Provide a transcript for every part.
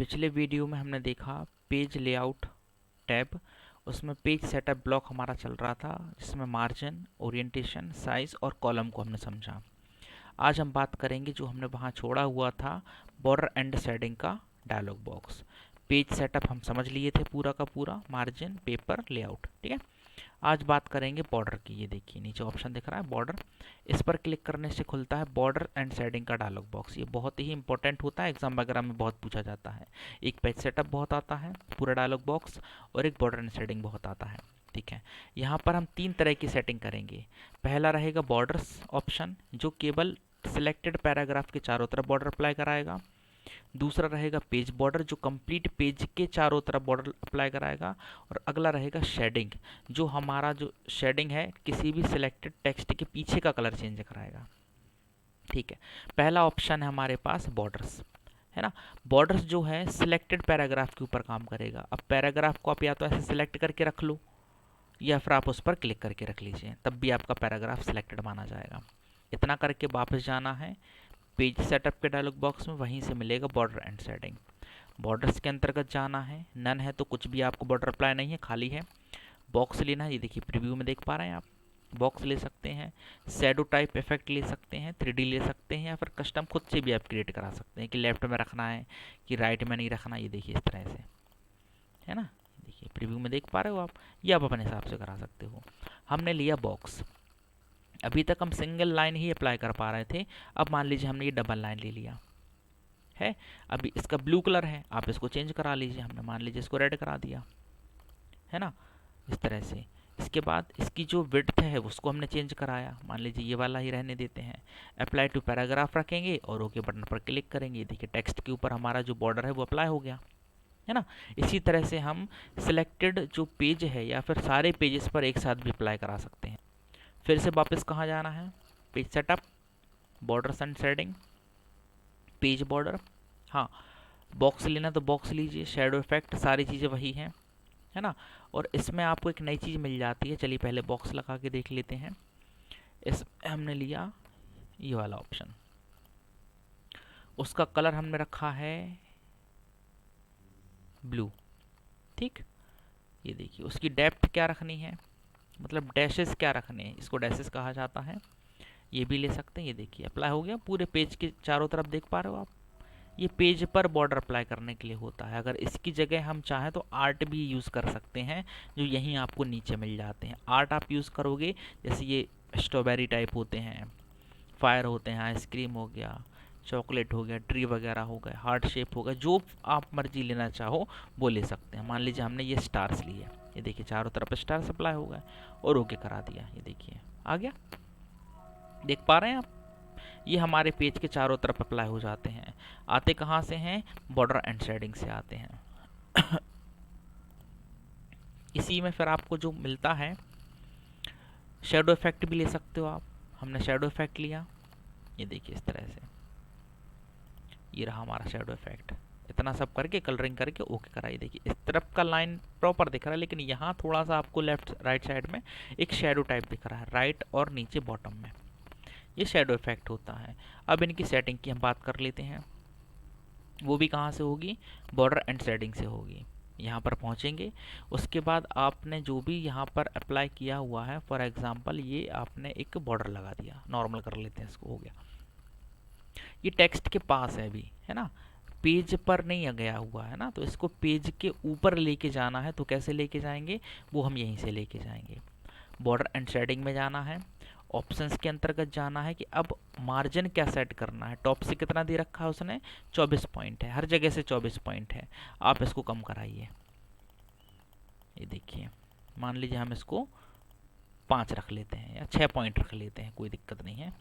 पिछले वीडियो में हमने देखा पेज लेआउट टैब। उसमें पेज सेटअप ब्लॉक हमारा चल रहा था, जिसमें मार्जिन, ओरिएंटेशन, साइज और कॉलम को हमने समझा। आज हम बात करेंगे जो हमने वहाँ छोड़ा हुआ था, बॉर्डर एंड शेडिंग का डायलॉग बॉक्स। पेज सेटअप हम समझ लिए थे पूरा का पूरा, मार्जिन, पेपर, लेआउट, ठीक है। आज बात करेंगे बॉर्डर की। ये देखिए नीचे ऑप्शन दिख रहा है बॉर्डर, इस पर क्लिक करने से खुलता है बॉर्डर एंड शेडिंग का डायलॉग बॉक्स। ये बहुत ही इंपॉर्टेंट होता है, एग्जाम वगैरह में बहुत पूछा जाता है। एक पेज सेटअप बहुत आता है, पूरा डायलॉग बॉक्स, और एक बॉर्डर एंड शेडिंग बहुत आता है, ठीक है। यहाँ पर हम 3 तरह की सेटिंग करेंगे। पहला रहेगा बॉर्डर्स ऑप्शन, जो केवल सिलेक्टेड पैराग्राफ के चारों तरफ बॉर्डर अप्लाई कराएगा। दूसरा रहेगा पेज बॉर्डर, जो कंप्लीट पेज के चारों तरफ बॉर्डर अप्लाई कराएगा। और अगला रहेगा शेडिंग, जो हमारा जो शेडिंग है किसी भी सिलेक्टेड टेक्स्ट के पीछे का कलर चेंज कराएगा, ठीक है। पहला ऑप्शन है हमारे पास बॉर्डर्स, है ना। बॉर्डर्स जो है सिलेक्टेड पैराग्राफ के ऊपर काम करेगा। अब पैराग्राफ को आप या तो ऐसे सिलेक्ट करके रख लो, या फिर आप उस पर क्लिक करके रख लीजिए, तब भी आपका पैराग्राफ सिलेक्टेड माना जाएगा। इतना करके वापस जाना है पेज सेटअप के डायलॉग बॉक्स में, वहीं से मिलेगा बॉर्डर एंड शेडिंग। बॉर्डर्स के अंतर्गत जाना है, नन है तो कुछ भी आपको बॉर्डर अप्लाई नहीं है, खाली है। बॉक्स लेना है, ये देखिए प्रीव्यू में देख पा रहे हैं आप, बॉक्स ले सकते हैं। शैडो टाइप इफेक्ट ले सकते हैं, 3D ले सकते हैं, या फिर कस्टम खुद से भी आप क्रिएट करा सकते हैं कि लेफ्ट में रखना है कि राइट में नहीं रखना। ये देखिए इस तरह से, है ना। देखिए प्रीव्यू में देख पा रहे हो आप, ये आप अपने हिसाब से करा सकते हो। हमने लिया बॉक्स। अभी तक हम सिंगल लाइन ही अप्लाई कर पा रहे थे, अब मान लीजिए हमने ये डबल लाइन ले लिया है। अभी इसका ब्लू कलर है, आप इसको चेंज करा लीजिए। हमने मान लीजिए इसको रेड करा दिया, है ना, इस तरह से। इसके बाद इसकी जो विड्थ है उसको हमने चेंज कराया, मान लीजिए ये वाला ही रहने देते हैं। अप्लाई टू पैराग्राफ रखेंगे और ओके बटन पर क्लिक करेंगे। देखिए टेक्स्ट के ऊपर हमारा जो बॉर्डर है वो अप्लाई हो गया, है ना। इसी तरह से हम सिलेक्टेड जो पेज है या फिर सारे पेजेस पर एक साथ भी अप्लाई करा सकते हैं। फिर से वापस कहाँ जाना है, page setup, border and shading, page border, हाँ। बॉक्स लेना तो बॉक्स लीजिए, शेडो इफेक्ट, सारी चीज़ें वही हैं, है ना। और इसमें आपको एक नई चीज़ मिल जाती है, चलिए पहले बॉक्स लगा के देख लेते हैं। इस हमने लिया ये वाला ऑप्शन, उसका कलर हमने रखा है ब्लू, ठीक। ये देखिए उसकी डेप्थ क्या रखनी है, मतलब डैशेस क्या रखने हैं, इसको डैशेस कहा जाता है। ये भी ले सकते हैं। ये देखिए अप्लाई हो गया पूरे पेज के चारों तरफ, देख पा रहे हो आप। ये पेज पर बॉर्डर अप्लाई करने के लिए होता है। अगर इसकी जगह हम चाहें तो आर्ट भी यूज़ कर सकते हैं, जो यहीं आपको नीचे मिल जाते हैं। आर्ट आप यूज़ करोगे, जैसे ये स्ट्रॉबेरी टाइप होते हैं, फायर होते हैं, आइसक्रीम हो गया, चॉकलेट हो गया, ट्री वगैरह हो गए, हार्ट शेप हो गया, जो आप मर्जी लेना चाहो वो ले सकते हैं। मान लीजिए हमने ये स्टार्स लिए, ये देखिए चारों तरफ स्टार्स अप्लाई हो गए और ओके करा दिया। ये देखिए आ गया, देख पा रहे हैं आप। ये हमारे पेज के चारों तरफ अप्लाई हो जाते हैं। आते कहाँ से हैं, बॉर्डर एंड शेडिंग से आते हैं। इसी में फिर आपको जो मिलता है, शेडो इफेक्ट भी ले सकते हो आप। हमने शेडो इफेक्ट लिया, ये देखिए इस तरह से, ये रहा हमारा शेडो इफेक्ट। इतना सब करके कलरिंग करके ओके कराइए। देखिए इस तरफ का लाइन प्रॉपर दिख रहा है, लेकिन यहाँ थोड़ा सा आपको लेफ्ट राइट साइड में एक शेडो टाइप दिख रहा है, राइट और नीचे बॉटम में, ये शेडो इफेक्ट होता है। अब इनकी सेटिंग की हम बात कर लेते हैं। वो भी कहाँ से होगी, बॉर्डर एंड शेडिंग से होगी। यहाँ पर पहुँचेंगे, उसके बाद आपने जो भी यहाँ पर अप्लाई किया हुआ है, फॉर एग्जांपल ये आपने एक बॉर्डर लगा दिया, नॉर्मल कर लेते हैं इसको, हो गया। ये टेक्स्ट के पास है अभी, है ना, पेज पर नहीं गया हुआ है ना, तो इसको पेज के ऊपर लेके जाना है। तो कैसे लेके जाएंगे, वो हम यहीं से लेके जाएंगे। बॉर्डर एंड शेडिंग में जाना है, ऑप्शंस के अंतर्गत जाना है कि अब मार्जिन क्या सेट करना है। टॉप से कितना दे रखा है उसने, 24 पॉइंट है, हर जगह से 24 पॉइंट है। आप इसको कम कराइए, ये देखिए मान लीजिए हम इसको 5 रख लेते हैं या 6 पॉइंट रख लेते हैं, कोई दिक्कत नहीं है।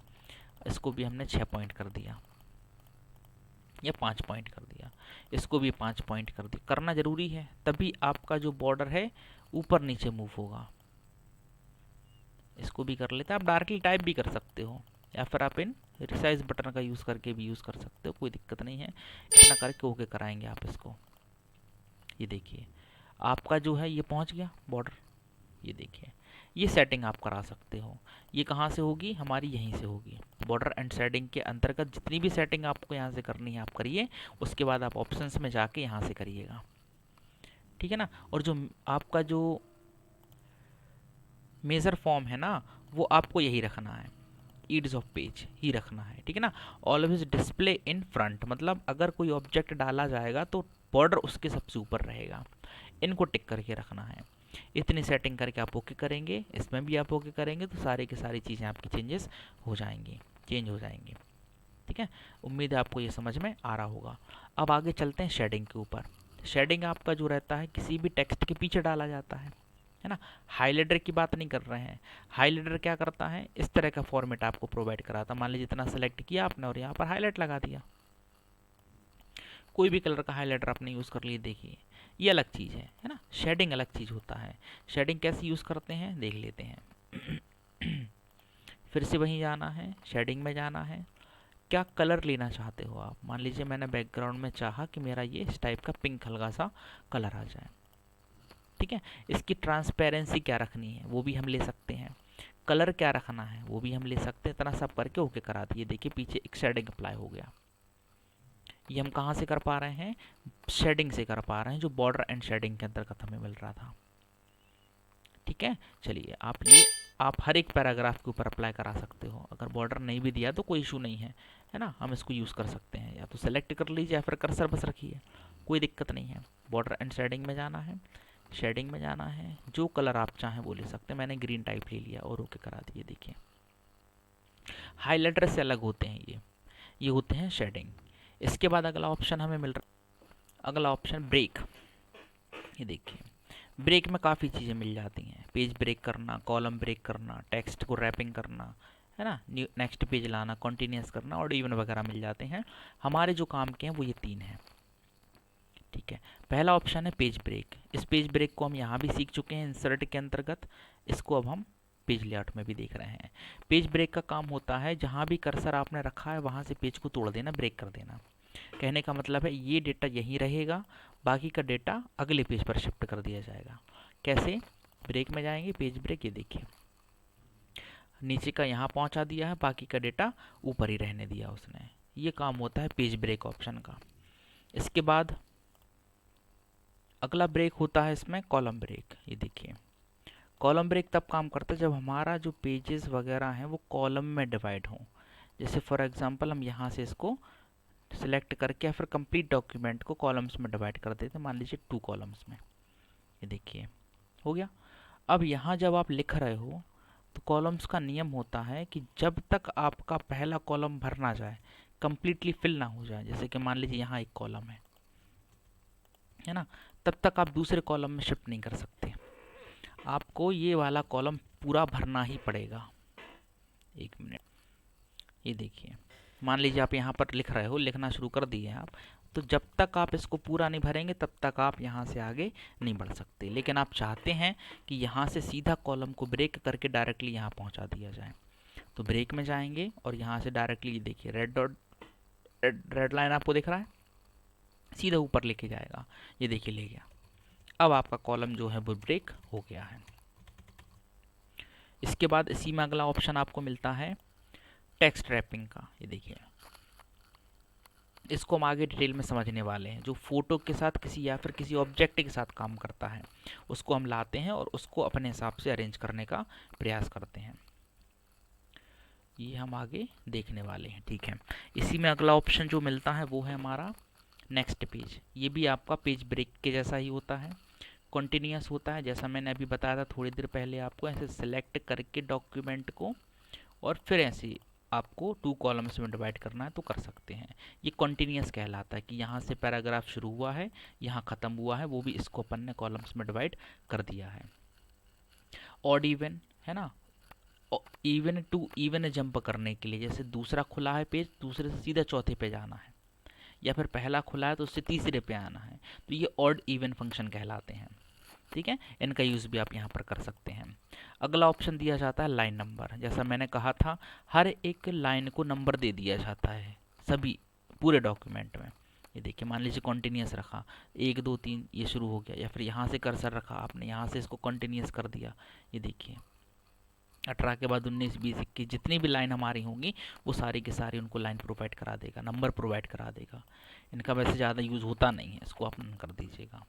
इसको भी हमने 6 पॉइंट कर दिया या 5 पॉइंट कर दिया, इसको भी 5 पॉइंट कर दिया। करना ज़रूरी है, तभी आपका जो बॉर्डर है ऊपर नीचे मूव होगा। इसको भी कर लेते हैं। आप डायरेक्टली टाइप भी कर सकते हो, या फिर आप इन रिसाइज बटन का यूज़ करके भी यूज़ कर सकते हो, कोई दिक्कत नहीं है। इतना करके ओके कराएंगे आप इसको। ये देखिए आपका जो है ये पहुंच गया बॉर्डर, ये देखिए ये सेटिंग आप करा सकते हो। ये कहाँ से होगी? हमारी यहीं से होगी। बॉर्डर एंड शेडिंग के अंतर्गत जितनी भी सेटिंग आपको यहाँ से करनी है आप करिए, उसके बाद आप ऑप्शंस में जाके यहाँ से करिएगा, ठीक है ना। और जो आपका जो मेजर फॉर्म है ना, वो आपको यही रखना है, ईड्स ऑफ पेज ही रखना है, ठीक है ना। ऑलवेज डिस्प्ले इन फ्रंट, मतलब अगर कोई ऑब्जेक्ट डाला जाएगा तो बॉर्डर उसके सबसे ऊपर रहेगा। इनको टिक करके रखना है। इतनी सेटिंग करके आप ओके करेंगे, इसमें भी आप ओके करेंगे तो सारी की सारी चीज़ें आपकी चेंज हो जाएंगी, ठीक है। उम्मीद है आपको ये समझ में आ रहा होगा। अब आगे चलते हैं शेडिंग के ऊपर। शेडिंग आपका जो रहता है किसी भी टेक्स्ट के पीछे डाला जाता है ना। हाइलाइटर की बात नहीं कर रहे हैं। हाइलाइटर क्या करता है, इस तरह का फॉर्मेट आपको प्रोवाइड कराता है। मान लीजिए इतना सेलेक्ट किया आपने और यहाँ पर हाईलाइट लगा दिया, कोई भी कलर का हाइलाइटर आपने यूज़ कर लिए, देखिए ये अलग चीज़ है ना। शेडिंग अलग चीज़ होता है। शेडिंग कैसे यूज़ करते हैं देख लेते हैं। फिर से वहीं जाना है, शेडिंग में जाना है। क्या कलर लेना चाहते हो आप? मान लीजिए मैंने बैकग्राउंड में चाहा कि मेरा ये इस टाइप का पिंक हल्का सा कलर आ जाए, ठीक है। इसकी ट्रांसपेरेंसी क्या रखनी है वो भी हम ले सकते हैं। कलर क्या रखना है वो भी हम ले सकते हैं। इतना सब करके ओके करा दिए, देखिए पीछे एक शेडिंग अप्लाई हो गया। ये हम कहाँ से कर पा रहे हैं? शेडिंग से कर पा रहे हैं, जो बॉर्डर एंड शेडिंग के अंतर्गत हमें मिल रहा था, ठीक है। चलिए आप हर एक पैराग्राफ के ऊपर अप्लाई करा सकते हो। अगर बॉर्डर नहीं भी दिया तो कोई इशू नहीं है ना, हम इसको यूज़ कर सकते हैं। या तो सेलेक्ट कर लीजिए या फिर कर्सर बस रखिए, कोई दिक्कत नहीं है। बॉर्डर एंड शेडिंग में जाना है, शेडिंग में जाना है, जो कलर आप चाहें वो ले सकते हैं। मैंने ग्रीन टाइप ले लिया और ओके करा दिए। देखिए हाइलाइटर से अलग होते हैं ये होते हैं शेडिंग। इसके बाद अगला ऑप्शन हमें मिल रहा, अगला ऑप्शन ब्रेक। ये देखिए ब्रेक में काफ़ी चीज़ें मिल जाती हैं। पेज ब्रेक करना, कॉलम ब्रेक करना, टेक्स्ट को रैपिंग करना, है ना, नेक्स्ट पेज लाना, कॉन्टीन्यूस करना और इवन वगैरह मिल जाते हैं। हमारे जो काम के हैं वो ये 3 हैं, ठीक है। पहला ऑप्शन है पेज ब्रेक। इस पेज ब्रेक को हम यहाँ भी सीख चुके हैं इंसर्ट के अंतर्गत। इसको अब हम पेज लेआउट में भी देख रहे हैं। पेज ब्रेक का काम होता है जहाँ भी कर्सर आपने रखा है वहाँ से पेज को तोड़ देना, ब्रेक कर देना। कहने का मतलब है ये डेटा यहीं रहेगा, बाकी का डेटा अगले पेज पर शिफ्ट कर दिया जाएगा। कैसे? ब्रेक में जाएंगे, पेज ब्रेक, ये देखिए नीचे का यहाँ पहुँचा दिया है, बाकी का डेटा ऊपर ही रहने दिया उसने। ये काम होता है पेज ब्रेक ऑप्शन का। इसके बाद अगला ब्रेक होता है इसमें कॉलम ब्रेक। ये देखिए कॉलम ब्रेक तब काम करता है जब हमारा जो पेजेस वगैरह हैं वो कॉलम में डिवाइड हों। जैसे फॉर एग्जांपल हम यहाँ से इसको सिलेक्ट करके या फिर कंप्लीट डॉक्यूमेंट को कॉलम्स में डिवाइड कर देते हैं, मान लीजिए 2 कॉलम्स में। ये देखिए हो गया। अब यहाँ जब आप लिख रहे हो तो कॉलम्स का नियम होता है कि जब तक आपका पहला कॉलम भर ना जाए, कंप्लीटली फिल ना हो जाए, जैसे कि मान लीजिए यहाँ एक कॉलम है ना, तब तक आप दूसरे कॉलम में शिफ्ट नहीं कर सकते। आपको ये वाला कॉलम पूरा भरना ही पड़ेगा। 1 मिनट, ये देखिए मान लीजिए आप यहाँ पर लिख रहे हो, लिखना शुरू कर दिए आप, तो जब तक आप इसको पूरा नहीं भरेंगे तब तक आप यहाँ से आगे नहीं बढ़ सकते। लेकिन आप चाहते हैं कि यहाँ से सीधा कॉलम को ब्रेक करके डायरेक्टली यहाँ पहुँचा दिया जाए, तो ब्रेक में जाएंगे और यहाँ से डायरेक्टली देखिए रेड डॉट, रेड लाइन आपको दिख रहा है, सीधा ऊपर लेके जाएगा। ये देखिए ले गया। अब आपका कॉलम जो है वो ब्रेक हो गया है। इसके बाद इसी में अगला ऑप्शन आपको मिलता है टेक्स्ट रैपिंग का। ये देखिए इसको हम आगे डिटेल में समझने वाले हैं। जो फोटो के साथ किसी या फिर किसी ऑब्जेक्ट के साथ काम करता है उसको हम लाते हैं और उसको अपने हिसाब से अरेंज करने का प्रयास करते हैं। ये हम आगे देखने वाले हैं, ठीक है। इसी में अगला ऑप्शन जो मिलता है वो है हमारा नेक्स्ट पेज। ये भी आपका पेज ब्रेक के जैसा ही होता है, कॉन्टीन्यूस होता है। जैसा मैंने अभी बताया था थोड़ी देर पहले आपको, ऐसे सेलेक्ट करके डॉक्यूमेंट को और फिर ऐसे आपको 2 कॉलम्स में डिवाइड करना है तो कर सकते हैं। ये कॉन्टीन्यूस कहलाता है कि यहाँ से पैराग्राफ शुरू हुआ है, यहाँ ख़त्म हुआ है, वो भी इसको अपन ने कॉलम्स में डिवाइड कर दिया है। ऑड इवन है ना, इवन टू इवन जंप करने के लिए, जैसे दूसरा खुला है पेज, दूसरे से सीधा चौथे पे जाना है, या फिर पहला खुला है तो उससे तीसरे पे आना है, तो ये ऑड इवन फंक्शन कहलाते हैं, ठीक है। इनका यूज़ भी आप यहाँ पर कर सकते हैं। अगला ऑप्शन दिया जाता है लाइन नंबर। जैसा मैंने कहा था हर एक लाइन को नंबर दे दिया जाता है सभी पूरे डॉक्यूमेंट में। ये देखिए मान लीजिए कॉन्टीन्यूस रखा 1 2 3 ये शुरू हो गया, या फिर यहाँ से कर्सर रखा आपने, यहाँ से इसको कॉन्टीन्यूस कर दिया। ये देखिए 18 के बाद 19, 20, 21 जितनी भी लाइन हमारी होंगी वो सारी की सारी उनको लाइन प्रोवाइड करा देगा, नंबर प्रोवाइड करा देगा। इनका वैसे ज़्यादा यूज़ होता नहीं है, इसको आप नन कर दीजिएगा।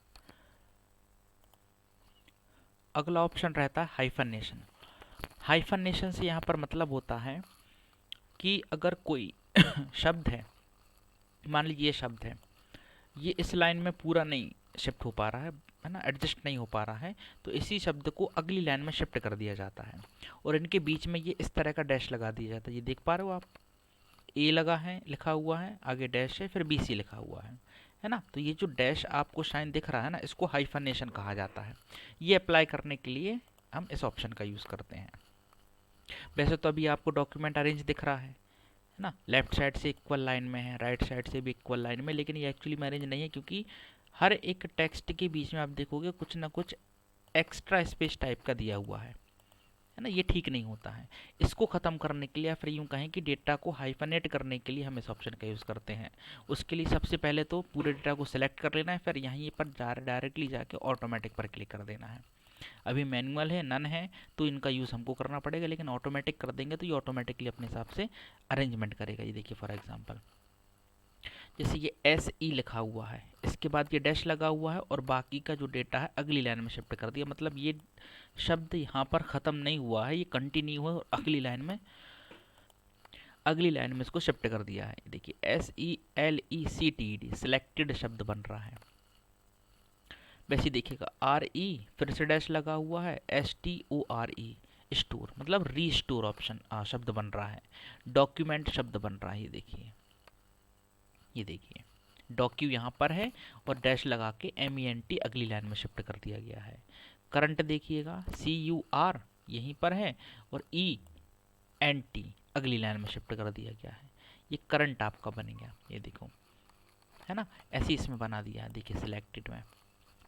अगला ऑप्शन रहता है हाइफनेशन। हाइफनेशन से यहाँ पर मतलब होता है कि अगर कोई शब्द है, मान लीजिए ये शब्द है, ये इस लाइन में पूरा नहीं शिफ्ट हो पा रहा है ना, एडजस्ट नहीं हो पा रहा है, तो इसी शब्द को अगली लाइन में शिफ्ट कर दिया जाता है और इनके बीच में ये इस तरह का डैश लगा दिया जाता है। ये देख पा रहे हो आप, ए लगा है, लिखा हुआ है, आगे डैश है, फिर BC लिखा हुआ है ना। तो ये जो डैश आपको शाइन दिख रहा है ना, इसको हाइफनेशन कहा जाता है। ये अप्लाई करने के लिए हम इस ऑप्शन का यूज़ करते हैं। वैसे तो अभी आपको डॉक्यूमेंट अरेंज दिख रहा है ना, लेफ्ट साइड से इक्वल लाइन में है, राइट साइड से भी इक्वल लाइन में, लेकिन ये एक्चुअली में अरेंज नहीं है, क्योंकि हर एक टेक्स्ट के बीच में आप देखोगे कुछ ना कुछ एक्स्ट्रा स्पेस टाइप का दिया हुआ है ना। ये ठीक नहीं होता है। इसको ख़त्म करने के लिए या फिर यूँ कहें कि डेटा को हाइफनेट करने के लिए हम इस ऑप्शन का यूज़ करते हैं। उसके लिए सबसे पहले तो पूरे डेटा को सिलेक्ट कर लेना है, फिर यहीं पर डायरेक्टली जाके ऑटोमेटिक पर क्लिक कर देना है। अभी मैनुअल है, नन है, तो इनका यूज़ हमको करना पड़ेगा, लेकिन ऑटोमेटिक कर देंगे तो ये ऑटोमेटिकली अपने हिसाब से अरेंजमेंट करेगा। ये देखिए फॉर एग्जांपल, जैसे ये SE लिखा हुआ है, इसके बाद ये डैश लगा हुआ है और बाकी का जो डेटा है अगली लाइन में शिफ्ट कर दिया, मतलब ये शब्द यहाँ पर ख़त्म नहीं हुआ है, ये कंटिन्यू है और अगली लाइन में इसको शिफ्ट कर दिया है। देखिए SELECTED सिलेक्टेड शब्द बन रहा है। वैसे देखिएगा RE फिर से डैश लगा हुआ है, STORE स्टोर, मतलब रीस्टोर ऑप्शन शब्द बन रहा है। डॉक्यूमेंट शब्द बन रहा है, ये देखिए डॉक्यू यहाँ पर है और डैश लगा के MENT अगली लाइन में शिफ्ट कर दिया गया है। करंट देखिएगा CUR यहीं पर है और ENT अगली लाइन में शिफ्ट कर दिया गया है। ये करंट आपका बन गया, ये देखो, है ना, ऐसे इसमें बना दिया है, देखिए सिलेक्टेड में।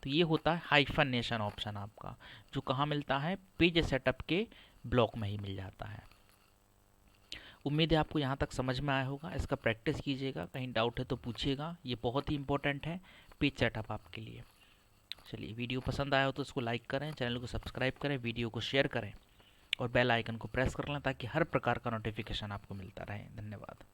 तो ये होता है हाइफनेशन ऑप्शन आपका, जो कहाँ मिलता है, पेज सेटअप के ब्लॉक में ही मिल जाता है। उम्मीद है आपको यहाँ तक समझ में आया होगा। इसका प्रैक्टिस कीजिएगा, कहीं डाउट है तो पूछिएगा, ये बहुत ही इंपॉर्टेंट है पेज सेटअप आपके लिए। चलिए, वीडियो पसंद आया हो तो इसको लाइक करें, चैनल को सब्सक्राइब करें, वीडियो को शेयर करें और बेल आइकन को प्रेस कर लें ताकि हर प्रकार का नोटिफिकेशन आपको मिलता रहे। धन्यवाद।